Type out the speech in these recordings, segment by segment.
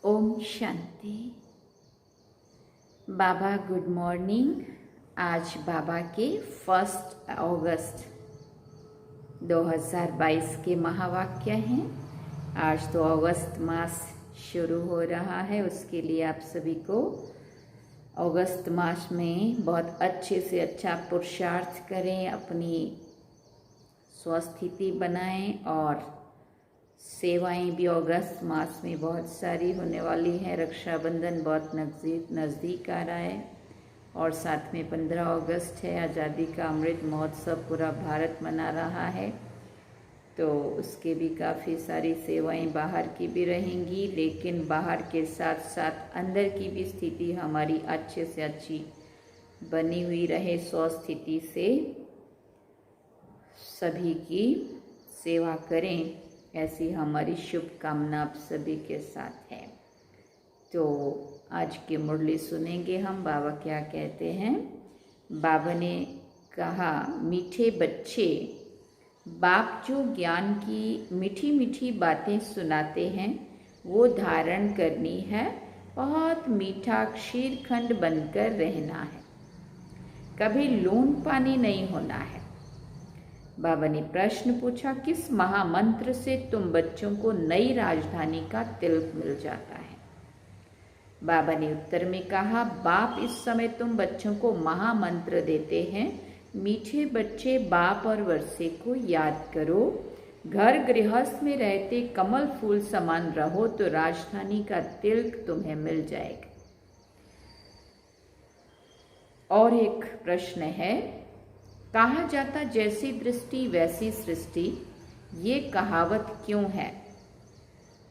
ओम शांति। बाबा good morning. आज बाबा के 1 अगस्त 2022 के महावाक्य हैं। आज तो अगस्त मास शुरू हो रहा है, उसके लिए आप सभी को अगस्त मास में बहुत अच्छे से अच्छा पुरुषार्थ करें, अपनी स्वस्थिति बनाएं और सेवाएं भी अगस्त मास में बहुत सारी होने वाली है। रक्षाबंधन बहुत नज़दीक आ रहा है और साथ में 15 अगस्त है, आज़ादी का अमृत महोत्सव पूरा भारत मना रहा है, तो उसके भी काफ़ी सारी सेवाएं बाहर की भी रहेंगी, लेकिन बाहर के साथ साथ अंदर की भी स्थिति हमारी अच्छे से अच्छी बनी हुई रहे। स्वस्थिति से सभी की सेवा करें, ऐसी हमारी शुभकामना आप सभी के साथ है। तो आज की मुरली सुनेंगे हम। बाबा क्या कहते हैं। बाबा ने कहा, मीठे बच्चे, बाप जो ज्ञान की मीठी मीठी बातें सुनाते हैं वो धारण करनी है। बहुत मीठा क्षीरखंड बनकर रहना है, कभी लून पानी नहीं होना है। बाबा ने प्रश्न पूछा, किस महामंत्र से तुम बच्चों को नई राजधानी का तिलक मिल जाता है। बाबा ने उत्तर में कहा, बाप इस समय तुम बच्चों को महामंत्र देते हैं। मीठे बच्चे, बाप और वर्षे को याद करो। घर गृहस्थ में रहते कमल फूल समान रहो तो राजधानी का तिलक तुम्हें मिल जाएगा। और एक प्रश्न है, कहा जाता जैसी दृष्टि वैसी सृष्टि, ये कहावत क्यों है।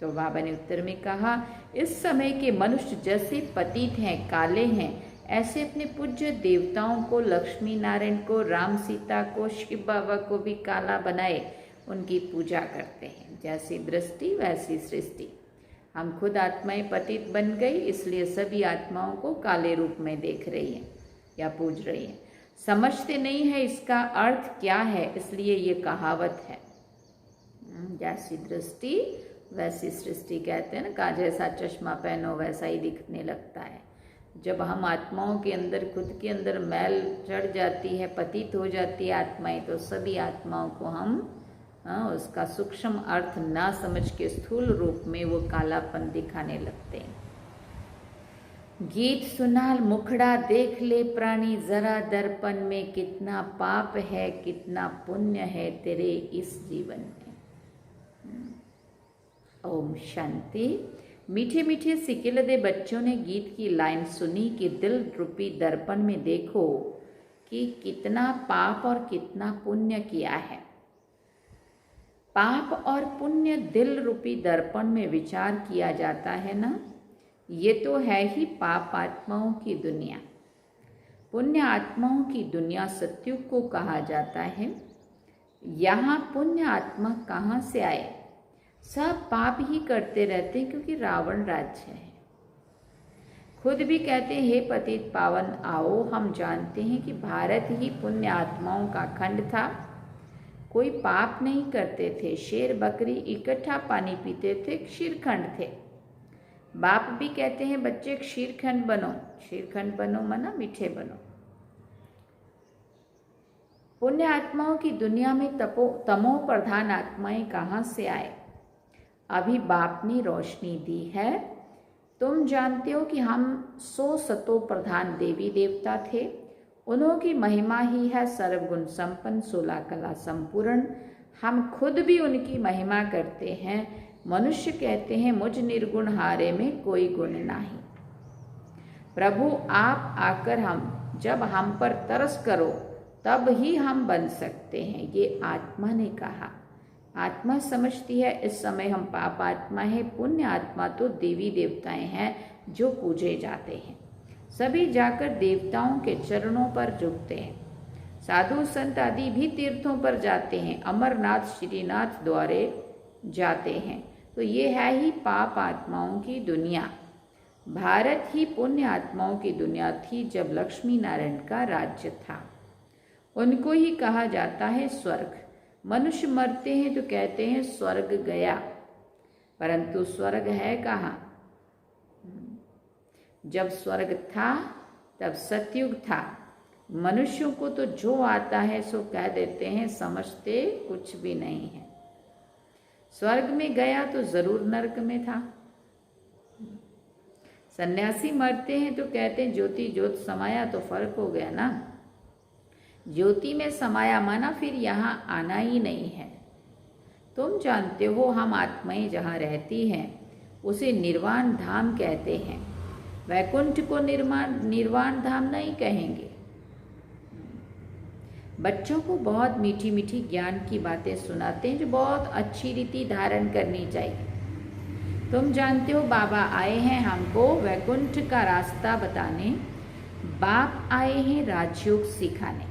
तो बाबा ने उत्तर में कहा, इस समय के मनुष्य जैसे पतित हैं, काले हैं, ऐसे अपने पूज्य देवताओं को, लक्ष्मी नारायण को, राम सीता को, शिव बाबा को भी काला बनाए उनकी पूजा करते हैं। जैसी दृष्टि वैसी सृष्टि। हम खुद आत्माएं पतित बन गई, इसलिए सभी आत्माओं को काले रूप में देख रही है या पूज रही है। समझते नहीं है इसका अर्थ क्या है, इसलिए ये कहावत है। जैसी दृष्टि वैसी सृष्टि कहते हैं ना, का जैसा चश्मा पहनो वैसा ही दिखने लगता है। जब हम आत्माओं के अंदर, खुद के अंदर मैल चढ़ जाती है, पतित हो जाती है आत्माएं, तो सभी आत्माओं को हम उसका सूक्ष्म अर्थ ना समझ के स्थूल रूप में वो कालापन दिखाने लगते हैं। गीत सुनाल मुखड़ा देख ले प्राणी जरा दर्पण में, कितना पाप है कितना पुण्य है तेरे इस जीवन में। ओम शांति। मीठे मीठे सिकिलदे बच्चों ने गीत की लाइन सुनी कि दिल रूपी दर्पण में देखो कि कितना पाप और कितना पुण्य किया है। पाप और पुण्य दिल रूपी दर्पण में विचार किया जाता है ना, ये तो है ही पाप आत्माओं की दुनिया। पुण्य आत्माओं की दुनिया सत्युग को कहा जाता है। यहाँ पुण्य आत्मा कहाँ से आए, सब पाप ही करते रहते हैं, क्योंकि रावण राज्य है। खुद भी कहते हैं, हे पतित पावन आओ, हम जानते हैं कि भारत ही पुण्य आत्माओं का खंड था। कोई पाप नहीं करते थे, शेर बकरी इकट्ठा पानी पीते थे, क्षीरखंड थे। बाप भी कहते हैं, बच्चे क्षीरखंड बनो। क्षीरखंड बनो मना मीठे बनो। पुण्य आत्माओं की दुनिया में तमो प्रधान आत्माएं कहाँ से आए। अभी बाप ने रोशनी दी है। तुम जानते हो कि हम 100 सतो प्रधान देवी देवता थे। उन्हों की महिमा ही है सर्वगुण संपन्न, 16 कला संपूर्ण। हम खुद भी उनकी महिमा करते हैं। मनुष्य कहते हैं, मुझ निर्गुण हारे में कोई गुण नहीं। प्रभु आप आकर जब हम पर तरस करो तब ही हम बन सकते हैं, ये आत्मा ने कहा। आत्मा समझती है इस समय हम पाप आत्मा है, पुण्य आत्मा तो देवी देवताएं हैं जो पूजे जाते हैं। सभी जाकर देवताओं के चरणों पर झुकते हैं। साधु संत आदि भी तीर्थों पर जाते हैं, अमरनाथ श्रीनाथ द्वारे जाते हैं। तो ये है ही पाप आत्माओं की दुनिया। भारत ही पुण्य आत्माओं की दुनिया थी जब लक्ष्मी नारायण का राज्य था। उनको ही कहा जाता है स्वर्ग। मनुष्य मरते हैं तो कहते हैं स्वर्ग गया, परंतु स्वर्ग है कहाँ। जब स्वर्ग था तब सतयुग था। मनुष्यों को तो जो आता है सो कह देते हैं, समझते कुछ भी नहीं है। स्वर्ग में गया तो जरूर नरक में था। सन्यासी मरते हैं तो कहते हैं ज्योति ज्योत समाया, तो फर्क हो गया ना। ज्योति में समाया माना फिर यहाँ आना ही नहीं है। तुम जानते हो हम आत्माएं जहाँ रहती हैं उसे निर्वाण धाम कहते हैं। वैकुंठ को निर्वाण धाम नहीं कहेंगे। बच्चों को बहुत मीठी मीठी ज्ञान की बातें सुनाते हैं जो बहुत अच्छी रीति धारण करनी चाहिए। तुम जानते हो बाबा आए हैं हमको वैकुंठ का रास्ता बताने, बाप आए हैं राजयोग सिखाने।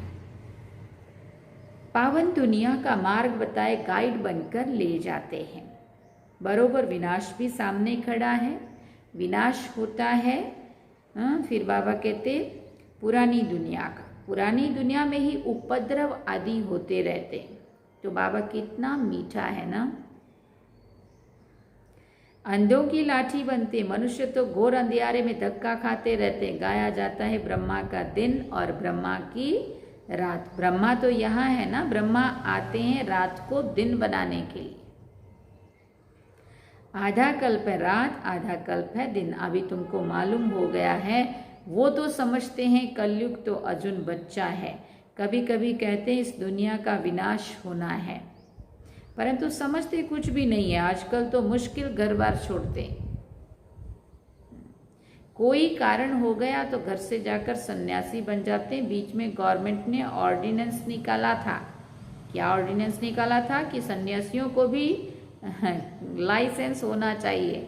पावन दुनिया का मार्ग बताए गाइड बनकर ले जाते हैं। बरोबर विनाश भी सामने खड़ा है, विनाश होता है। फिर बाबा कहते पुरानी दुनिया का, पुरानी दुनिया में ही उपद्रव आदि होते रहते हैं। तो बाबा कितना मीठा है ना। अंधों की लाठी बनते, मनुष्य तो घोर अंधियारे में धक्का खाते रहते। गाया जाता है ब्रह्मा का दिन और ब्रह्मा की रात। ब्रह्मा तो यहाँ है ना, ब्रह्मा आते हैं रात को दिन बनाने के लिए। आधा कल्प है रात, आधा कल्प है दिन। अभी तुमको मालूम हो गया है। वो तो समझते हैं कलयुग तो अर्जुन बच्चा है। कभी कभी कहते हैं इस दुनिया का विनाश होना है, परंतु समझते कुछ भी नहीं है। आजकल तो मुश्किल घर बार छोड़ते। कोई कारण हो गया तो घर से जाकर सन्यासी बन जाते हैं। बीच में गवर्नमेंट ने ऑर्डिनेंस निकाला था। क्या ऑर्डिनेंस निकाला था कि सन्यासियों को भी लाइसेंस होना चाहिए।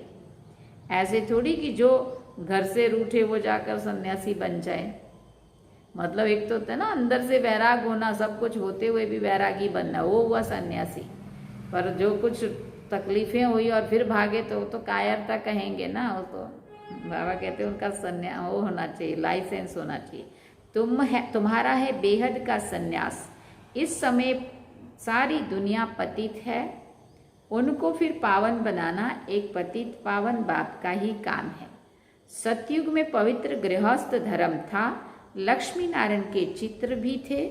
ऐसे थोड़ी कि जो घर से रूठे वो जाकर सन्यासी बन जाए। मतलब एक तो होता है ना अंदर से वैराग होना, सब कुछ होते हुए भी वैरागी बनना, वो हुआ सन्यासी। पर जो कुछ तकलीफें हुई और फिर भागे तो कायरता कहेंगे ना। वो तो बाबा कहते हैं उनका सन्यास वो होना चाहिए, लाइसेंस होना चाहिए। तुम्हारा है बेहद का सन्यास। इस समय सारी दुनिया पतित है, उनको फिर पावन बनाना एक पतित पावन बाप का ही काम है। सतयुग में पवित्र गृहस्थ धर्म था। लक्ष्मी नारायण के चित्र भी थे,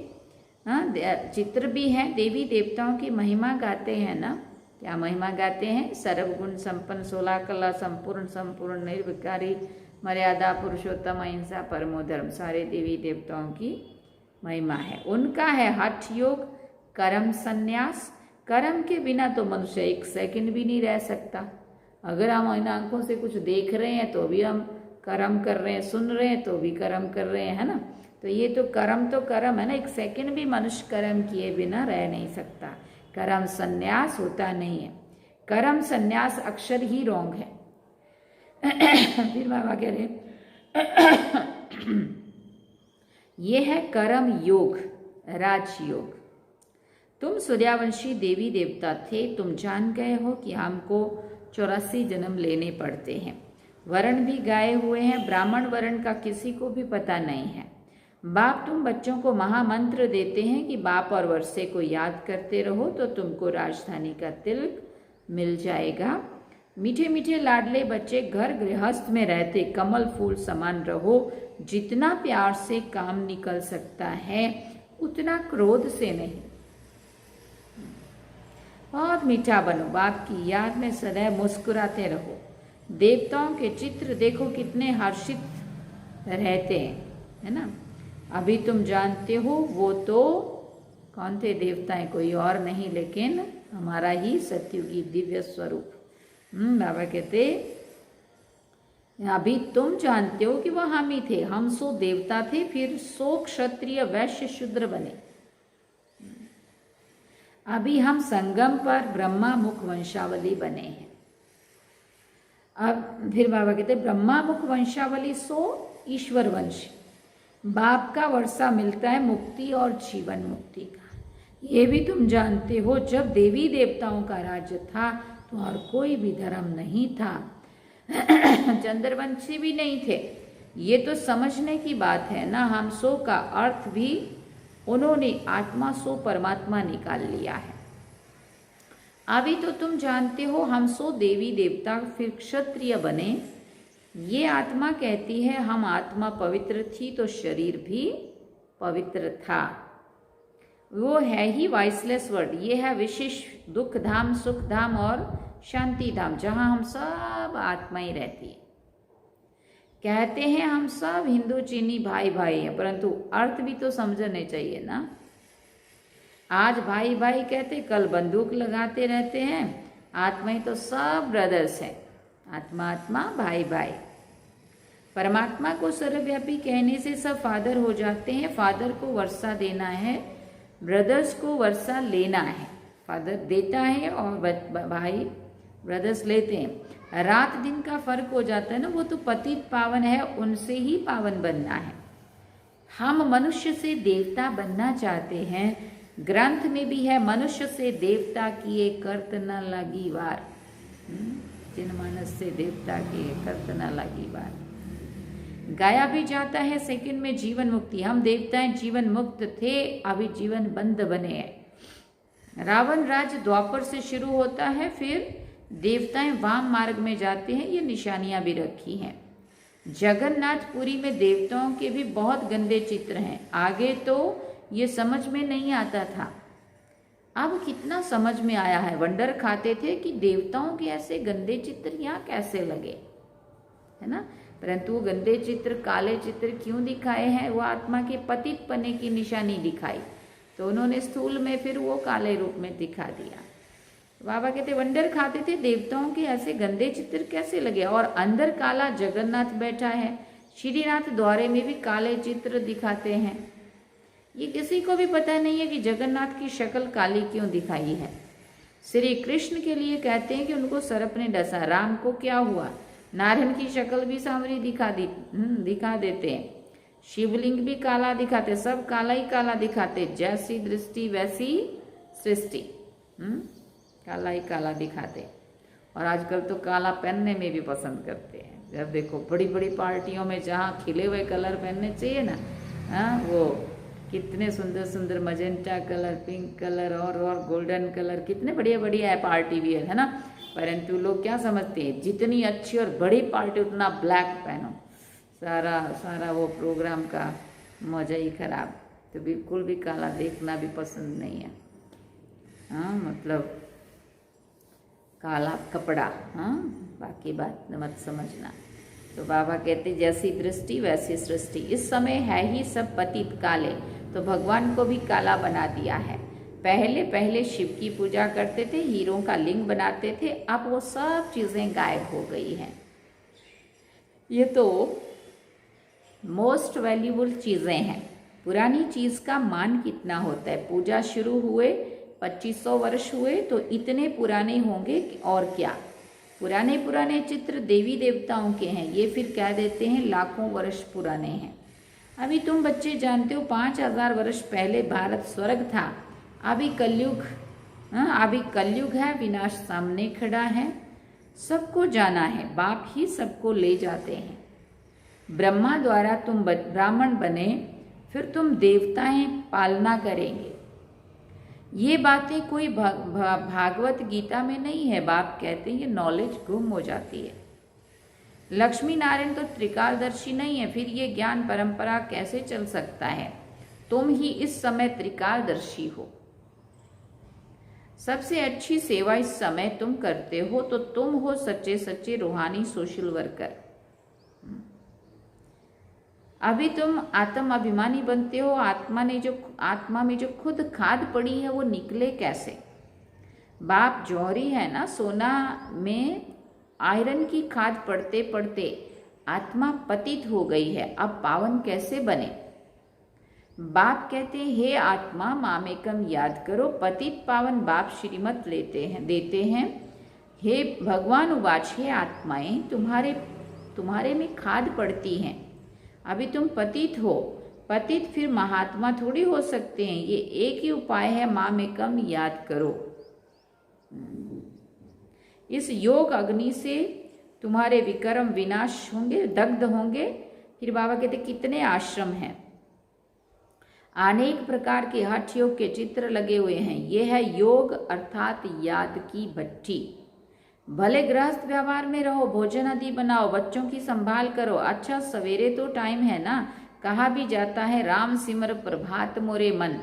चित्र भी हैं। देवी देवताओं की महिमा गाते हैं ना। क्या महिमा गाते हैं? सर्वगुण संपन्न, 16 कला संपूर्ण, संपूर्ण निर्विकारी, मर्यादा पुरुषोत्तम, अहिंसा परमो धर्म। सारे देवी देवताओं की महिमा है। उनका है हठ योग, कर्म संन्यास। कर्म के बिना तो मनुष्य एक सेकंड भी नहीं रह सकता। अगर हम इन आंखों से कुछ देख रहे हैं तो भी हम कर्म कर रहे हैं, सुन रहे हैं तो भी कर्म कर रहे हैं, है ना। तो ये तो कर्म है ना। एक सेकंड भी मनुष्य कर्म किए बिना रह नहीं सकता। कर्म संन्यास होता नहीं है। कर्म संन्यास अक्षर ही रॉन्ग है। फिर बाबा कह रहे ये है कर्म योग, राजयोग। तुम सूर्यवंशी देवी देवता थे। तुम जान गए हो कि हमको 84 जन्म लेने पड़ते हैं। वर्ण भी गाए हुए हैं। ब्राह्मण वर्ण का किसी को भी पता नहीं है। बाप तुम बच्चों को महामंत्र देते हैं कि बाप और वर्षे को याद करते रहो तो तुमको राजधानी का तिलक मिल जाएगा। मीठे मीठे लाडले बच्चे घर गृहस्थ में रहते कमल फूल समान रहो। जितना प्यार से काम निकल सकता है उतना क्रोध से नहीं। बहुत मीठा बनो। बाप की याद में सदैव मुस्कुराते रहो। देवताओं के चित्र देखो कितने हर्षित रहते हैं, है ना। अभी तुम जानते हो वो तो कौन थे देवताएं, कोई और नहीं लेकिन हमारा ही सतयुगी दिव्य स्वरूप। बाबा कहते अभी तुम जानते हो कि वह हम ही थे। हम सो देवता थे, फिर सो क्षत्रिय वैश्य शूद्र बने। अभी हम संगम पर ब्रह्मा मुख वंशावली बने हैं। अब फिर बाबा कहते ब्रह्मा मुख वंशावली सो ईश्वर वंश। बाप का वर्षा मिलता है मुक्ति और जीवन मुक्ति का। ये भी तुम जानते हो जब देवी देवताओं का राज्य था तो और कोई भी धर्म नहीं था। चंद्रवंशी भी नहीं थे। ये तो समझने की बात है ना। हम सो का अर्थ भी उन्होंने आत्मा सो परमात्मा निकाल लिया है। अभी तो तुम जानते हो हम सो देवी देवता फिर क्षत्रिय बने। ये आत्मा कहती है हम आत्मा पवित्र थी तो शरीर भी पवित्र था। वो है ही वाइसलेस वर्ड, ये है विशेष दुख धाम, सुख धाम और शांति धाम, जहां हम सब आत्माएं रहती है। कहते हैं हम सब हिंदू चीनी भाई भाई हैं, परंतु अर्थ भी तो समझने चाहिए ना। आज भाई भाई कहते, कल बंदूक लगाते रहते हैं। आत्माएं तो सब ब्रदर्स हैं, आत्मा आत्मा भाई भाई। परमात्मा को सर्वव्यापी कहने से सब फादर हो जाते हैं। फादर को वर्षा देना है, ब्रदर्स को वर्षा लेना है। फादर देता है और भाई ब्रदर्स लेते हैं। रात दिन का फर्क हो जाता है ना, वो तो पतित पावन है, उनसे ही पावन बनना है। हम मनुष्य से देवता बनना चाहते हैं। ग्रंथ में भी है, मनुष्य से देवता किए कर्त न लगी वार। जिन मानस से देवता किए कर्त न लगी वार। गाया भी जाता है सेकंड में जीवन मुक्ति। हम देवताएं जीवन मुक्त थे, अभी जीवन बंद बने हैं। रावण राज द्वापर से शुरू होता है, फिर देवताएं वाम मार्ग में जाते हैं। ये निशानियां भी रखी हैं। जगन्नाथपुरी में देवताओं के भी बहुत गंदे चित्र हैं। आगे तो ये समझ में नहीं आता था, अब कितना समझ में आया है। वंडर खाते थे कि देवताओं के ऐसे गंदे चित्र यहाँ कैसे लगे, है ना। परंतु वो गंदे चित्र, काले चित्र क्यों दिखाए हैं? वो आत्मा के पतित पने की निशानी दिखाई, तो उन्होंने स्थूल में फिर वो काले रूप में दिखा दिया। बाबा कहते वंडर खाते थे, देवताओं के ऐसे गंदे चित्र कैसे लगे। और अंदर काला जगन्नाथ बैठा है। श्रीनाथ द्वारे में भी काले चित्र दिखाते हैं। ये किसी को भी पता नहीं है कि जगन्नाथ की शक्ल काली क्यों दिखाई है। श्री कृष्ण के लिए कहते हैं कि उनको सर्प ने डसा। राम को क्या हुआ? नारायण की शक्ल भी सांवरी दिखा देते हैं। शिवलिंग भी काला दिखाते, सब काला ही काला दिखाते। जैसी दृष्टि वैसी सृष्टि, काला ही काला दिखाते। और आजकल तो काला पहनने में भी पसंद करते हैं। जब देखो बड़ी बड़ी पार्टियों में जहाँ खिले हुए कलर पहनने चाहिए ना, वो कितने सुंदर सुंदर मजेंटा कलर, पिंक कलर और गोल्डन कलर, कितने बढ़िया बढ़िया है पार्टी वियर, है ना। परंतु लोग क्या समझते हैं, जितनी अच्छी और बड़ी पार्टी उतना ब्लैक पहनो, सारा वो प्रोग्राम का मजा ही खराब। तो बिल्कुल भी काला देखना भी पसंद नहीं है। मतलब काला कपड़ा, बाकी बात मत समझना। तो बाबा कहते जैसी दृष्टि वैसी सृष्टि। इस समय है ही सब पतित काले, तो भगवान को भी काला बना दिया है। पहले शिव की पूजा करते थे, हीरों का लिंग बनाते थे, अब वो सब चीजें गायब हो गई हैं। ये तो मोस्ट वैल्यूबल चीजें हैं। पुरानी चीज का मान कितना होता है। पूजा शुरू हुए 2500 वर्ष हुए तो इतने पुराने होंगे और क्या। पुराने चित्र देवी देवताओं के हैं, ये फिर कह देते हैं लाखों वर्ष पुराने हैं। अभी तुम बच्चे जानते हो 5000 वर्ष पहले भारत स्वर्ग था। अभी कलयुग है, विनाश सामने खड़ा है। सबको जाना है, बाप ही सबको ले जाते हैं। ब्रह्मा द्वारा तुम ब्राह्मण बने, फिर तुम देवताएं पालना करेंगे। ये बातें कोई भागवत गीता में नहीं है। बाप कहते हैं ये नॉलेज गुम हो जाती है। लक्ष्मी नारायण तो त्रिकालदर्शी नहीं है, फिर ये ज्ञान परंपरा कैसे चल सकता है। तुम ही इस समय त्रिकालदर्शी हो। सबसे अच्छी सेवा इस समय तुम करते हो, तो तुम हो सच्चे सच्चे रूहानी सोशल वर्कर। अभी तुम आत्म अभिमानी बनते हो। आत्मा में जो खुद खाद पड़ी है वो निकले कैसे। बाप जौहरी है ना, सोना में आयरन की खाद पड़ते पड़ते आत्मा पतित हो गई है, अब पावन कैसे बने। बाप कहते हैं हे आत्मा मामेकम याद करो। पतित पावन बाप श्रीमत देते हैं। हे भगवान उवाच, हे आत्माएं तुम्हारे में खाद पड़ती हैं। अभी तुम पतित हो। पतित फिर महात्मा थोड़ी हो सकते हैं। ये एक ही उपाय है, मामेकम याद करो। इस योग अग्नि से तुम्हारे विक्रम विनाश होंगे, दग्ध होंगे। फिर बाबा कहते कितने आश्रम हैं, अनेक प्रकार के हठ योग के चित्र लगे हुए हैं। यह है योग अर्थात याद की भट्टी। भले गृहस्थ व्यवहार में रहो, भोजन आदि बनाओ, बच्चों की संभाल करो। अच्छा सवेरे तो टाइम है ना, कहा भी जाता है राम सिमर प्रभात मोरे मन।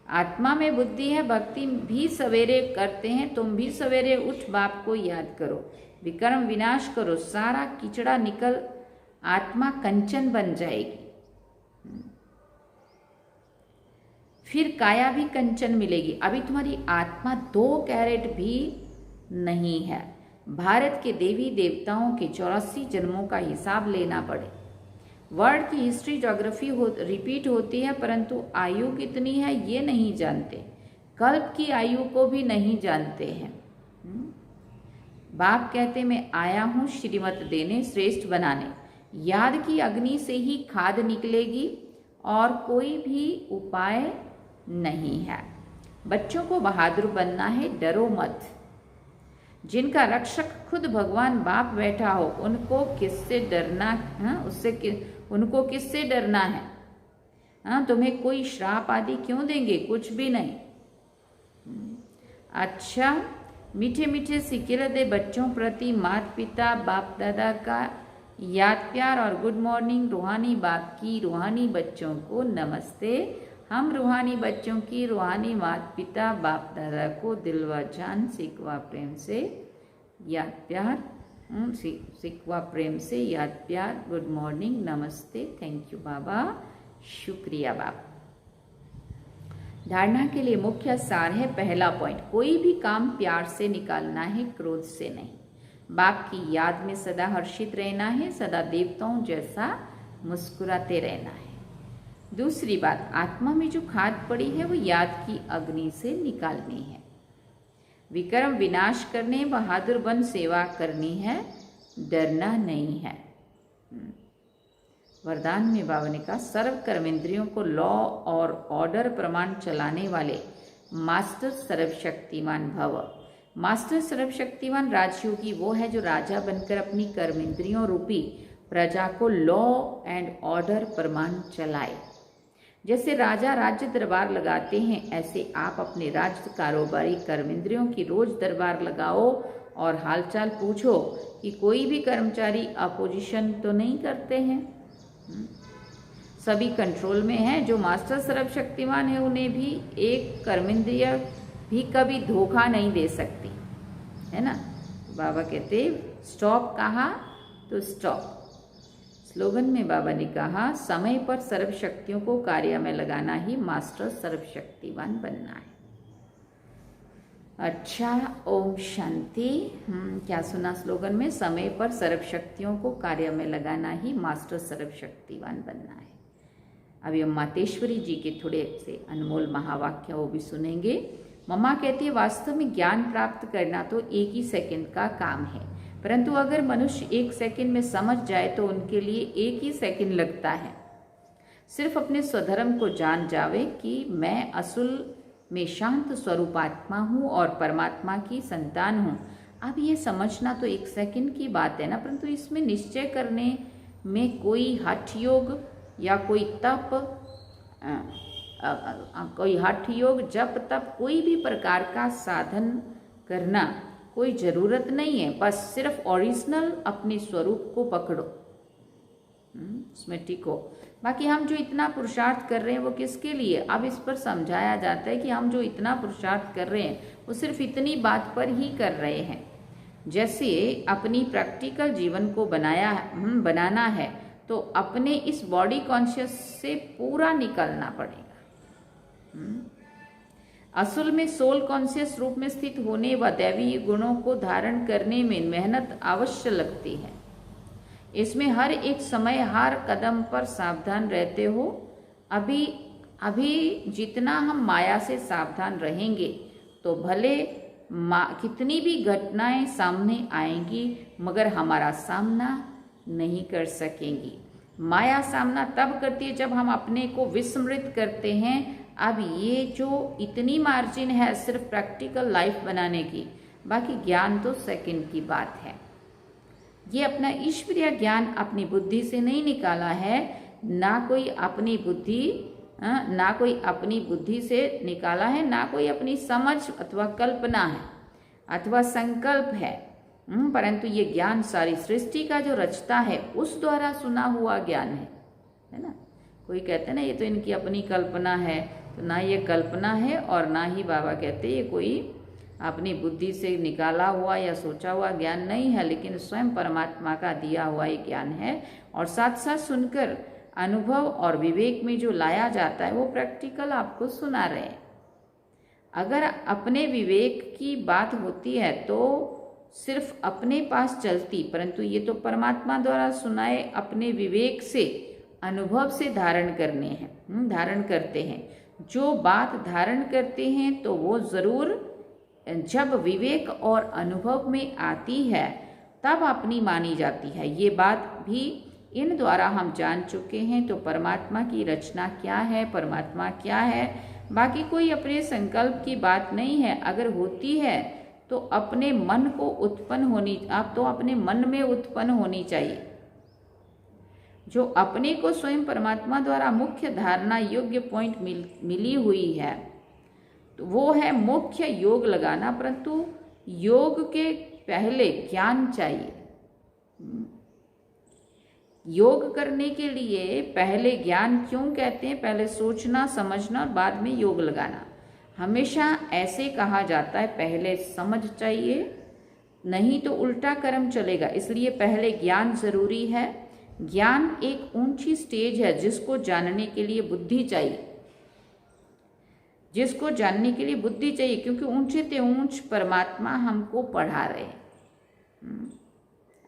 आत्मा में बुद्धि है, भक्ति भी सवेरे करते हैं। तुम भी सवेरे उठ बाप को याद करो, विकर्म विनाश करो, सारा कीचड़ा निकल आत्मा कंचन बन जाएगी। फिर काया भी कंचन मिलेगी। अभी तुम्हारी आत्मा 2 कैरेट भी नहीं है। भारत के देवी देवताओं के 84 जन्मों का हिसाब लेना पड़े। वर्ल्ड की हिस्ट्री ज्योग्राफी रिपीट होती है, परंतु आयु कितनी है ये नहीं जानते। कल्प की आयु को भी नहीं जानते हैं। बाप कहते मैं आया हूं श्रीमत देने, श्रेष्ठ बनाने। याद की अग्नि से ही खाद निकलेगी और कोई भी उपाय नहीं है। बच्चों को बहादुर बनना है, डरो मत। जिनका रक्षक खुद भगवान बाप बैठा हो उनको किससे डरना है? उनको किससे डरना है? हाँ, तुम्हें कोई श्राप आदि क्यों देंगे? कुछ भी नहीं। अच्छा, मीठे मीठे सिक्के दे बच्चों प्रति माता पिता बाप दादा का याद प्यार और गुड मॉर्निंग। रूहानी बाप की रूहानी बच्चों को नमस्ते। हम रूहानी बच्चों की रूहानी माता पिता बाप दादा को दिल व जान सिकवा प्रेम से याद प्यार, सिकवा प्रेम से याद प्यार, गुड मॉर्निंग, नमस्ते, थैंक यू बाबा, शुक्रिया बाप। धारणा के लिए मुख्य सार है, पहला पॉइंट, कोई भी काम प्यार से निकालना है, क्रोध से नहीं। बाप की याद में सदा हर्षित रहना है, सदा देवताओं जैसा मुस्कुराते रहना है। दूसरी बात, आत्मा में जो खाद पड़ी है वो याद की अग्नि से निकालनी है। विक्रम विनाश करने, बहादुर बन सेवा करनी है, डरना नहीं है। वरदान में बाबा ने कहा सर्व कर्मेंद्रियों को लॉ और ऑर्डर प्रमाण चलाने वाले मास्टर सर्वशक्तिमान भव। मास्टर सर्वशक्तिमान राजयोगी वो है जो राजा बनकर अपनी कर्मेंद्रियों रूपी प्रजा को लॉ एंड ऑर्डर प्रमाण चलाए। जैसे राजा राज्य दरबार लगाते हैं, ऐसे आप अपने राज्य कारोबारी कर्मेंद्रियों की रोज दरबार लगाओ और हालचाल पूछो कि कोई भी कर्मचारी अपोजिशन तो नहीं करते हैं। सभी कंट्रोल में हैं। जो मास्टर सर्वशक्तिमान है उन्हें भी एक कर्मेंद्रिय भी कभी धोखा नहीं दे सकती, है ना। बाबा कहते स्टॉप, कहा तो स्टॉप। स्लोगन में बाबा ने कहा समय पर सर्वशक्तियों को कार्य में लगाना ही मास्टर सर्वशक्तिवान बनना है। अच्छा, ओम शांति। क्या सुना स्लोगन में? समय पर सर्वशक्तियों को कार्य में लगाना ही मास्टर सर्वशक्तिवान बनना है। अभी हम मातेश्वरी जी के थोड़े से अनमोल महावाक्य वो भी सुनेंगे। मम्मा कहती है वास्तव में ज्ञान प्राप्त करना तो 1 ही सेकंड का काम है, परंतु अगर मनुष्य 1 सेकंड में समझ जाए तो उनके लिए 1 ही सेकंड लगता है। सिर्फ अपने स्वधर्म को जान जावे कि मैं असल में शांत स्वरूपात्मा हूँ और परमात्मा की संतान हूँ। अब ये समझना तो 1 सेकंड की बात है ना, परंतु इसमें निश्चय करने में कोई हठ योग या कोई तप, कोई हठ योग, जप तप, कोई भी प्रकार का साधन करना कोई ज़रूरत नहीं है। बस सिर्फ ओरिजिनल अपने स्वरूप को पकड़ो, उसमें टिको। बाकी हम जो इतना पुरुषार्थ कर रहे हैं वो किसके लिए? अब इस पर समझाया जाता है कि हम जो इतना पुरुषार्थ कर रहे हैं वो सिर्फ इतनी बात पर ही कर रहे हैं। जैसे अपनी प्रैक्टिकल जीवन को बनाना है तो अपने इस बॉडी कॉन्शियस से पूरा निकलना पड़ेगा। असल में सोल कॉन्शियस रूप में स्थित होने व दैवीय गुणों को धारण करने में मेहनत अवश्य लगती है। इसमें हर एक समय हर कदम पर सावधान रहते हो। अभी जितना हम माया से सावधान रहेंगे तो भले कितनी भी घटनाएं सामने आएंगी मगर हमारा सामना नहीं कर सकेंगी। माया सामना तब करती है जब हम अपने को विस्मृत करते हैं। अब ये जो इतनी मार्जिन है सिर्फ प्रैक्टिकल लाइफ बनाने की, बाकी ज्ञान तो सेकंड की बात है। ये अपना ईश्वरीय ज्ञान अपनी बुद्धि से नहीं निकाला है, ना कोई अपनी बुद्धि ना कोई अपनी बुद्धि से निकाला है, ना कोई अपनी समझ अथवा कल्पना है अथवा संकल्प है, परंतु ये ज्ञान सारी सृष्टि का जो रचता है उस द्वारा सुना हुआ ज्ञान है ना। कोई कहते हैं ना ये तो इनकी अपनी कल्पना है, तो ना ये कल्पना है और ना ही बाबा कहते ये कोई अपनी बुद्धि से निकाला हुआ या सोचा हुआ ज्ञान नहीं है, लेकिन स्वयं परमात्मा का दिया हुआ ये ज्ञान है। और साथ साथ सुनकर अनुभव और विवेक में जो लाया जाता है वो प्रैक्टिकल आपको सुना रहे हैं। अगर अपने विवेक की बात होती है तो सिर्फ अपने पास चलती, परंतु ये तो परमात्मा द्वारा सुनाए अपने विवेक से, अनुभव से धारण करने हैं, धारण करते हैं। जो बात धारण करते हैं तो वो जरूर जब विवेक और अनुभव में आती है तब अपनी मानी जाती है। ये बात भी इन द्वारा हम जान चुके हैं। तो परमात्मा की रचना क्या है, परमात्मा क्या है, बाकी कोई अपने संकल्प की बात नहीं है। अगर होती है तो अपने मन को उत्पन्न होनी, आप तो अपने मन में उत्पन्न होनी चाहिए। जो अपने को स्वयं परमात्मा द्वारा मुख्य धारणा योग्य पॉइंट मिली हुई है तो वो है मुख्य योग लगाना, परंतु योग के पहले ज्ञान चाहिए। योग करने के लिए पहले ज्ञान क्यों कहते हैं? पहले सोचना समझना और बाद में योग लगाना। हमेशा ऐसे कहा जाता है पहले समझ चाहिए, नहीं तो उल्टा कर्म चलेगा। इसलिए पहले ज्ञान जरूरी है। ज्ञान एक ऊंची स्टेज है जिसको जानने के लिए बुद्धि चाहिए, जिसको जानने के लिए बुद्धि चाहिए, क्योंकि ऊंचे ते ऊंच परमात्मा हमको पढ़ा रहे हैं।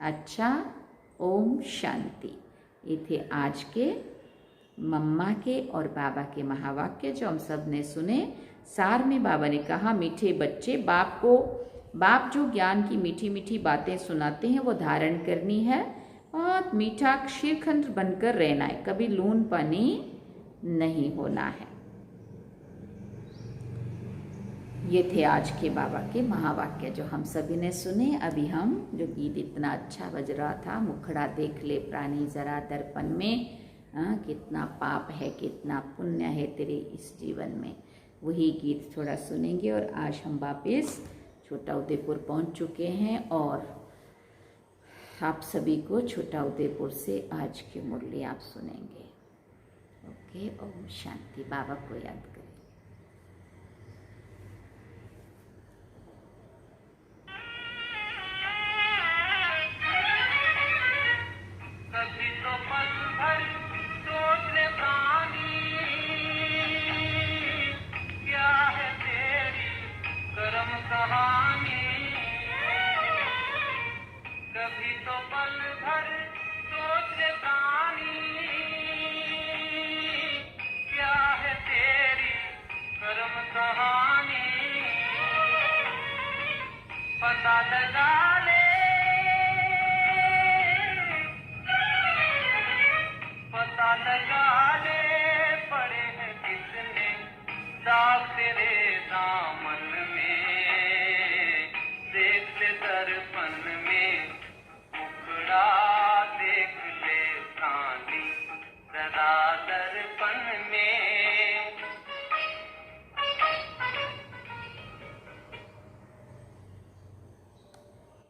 अच्छा, ओम शांति। ये थे आज के मम्मा के और बाबा के महावाक्य जो हम सब ने सुने। सार में बाबा ने कहा, मीठे बच्चे, बाप जो ज्ञान की मीठी मीठी बातें सुनाते हैं वो धारण करनी है। बहुत मीठा क्षीरखंड बनकर रहना है, कभी लून पानी नहीं होना है। ये थे आज के बाबा के महावाक्य जो हम सभी ने सुने। अभी हम जो गीत इतना अच्छा बज रहा था, मुखड़ा देख ले प्राणी जरा दर्पण में, कितना पाप है कितना पुण्य है तेरे इस जीवन में, वही गीत थोड़ा सुनेंगे। और आज हम वापिस छोटा उदयपुर पहुंच चुके हैं और आप सभी को छोटा उदयपुर से आज की मुरली आप सुनेंगे। ओके, ओम शांति। बाबा को याद करें। पता लगा ले पड़े हैं कितने दाग तेरे दामन में, देख ले दर्पण में, मुखड़ा देख ले प्राणी जरा दर्पण में।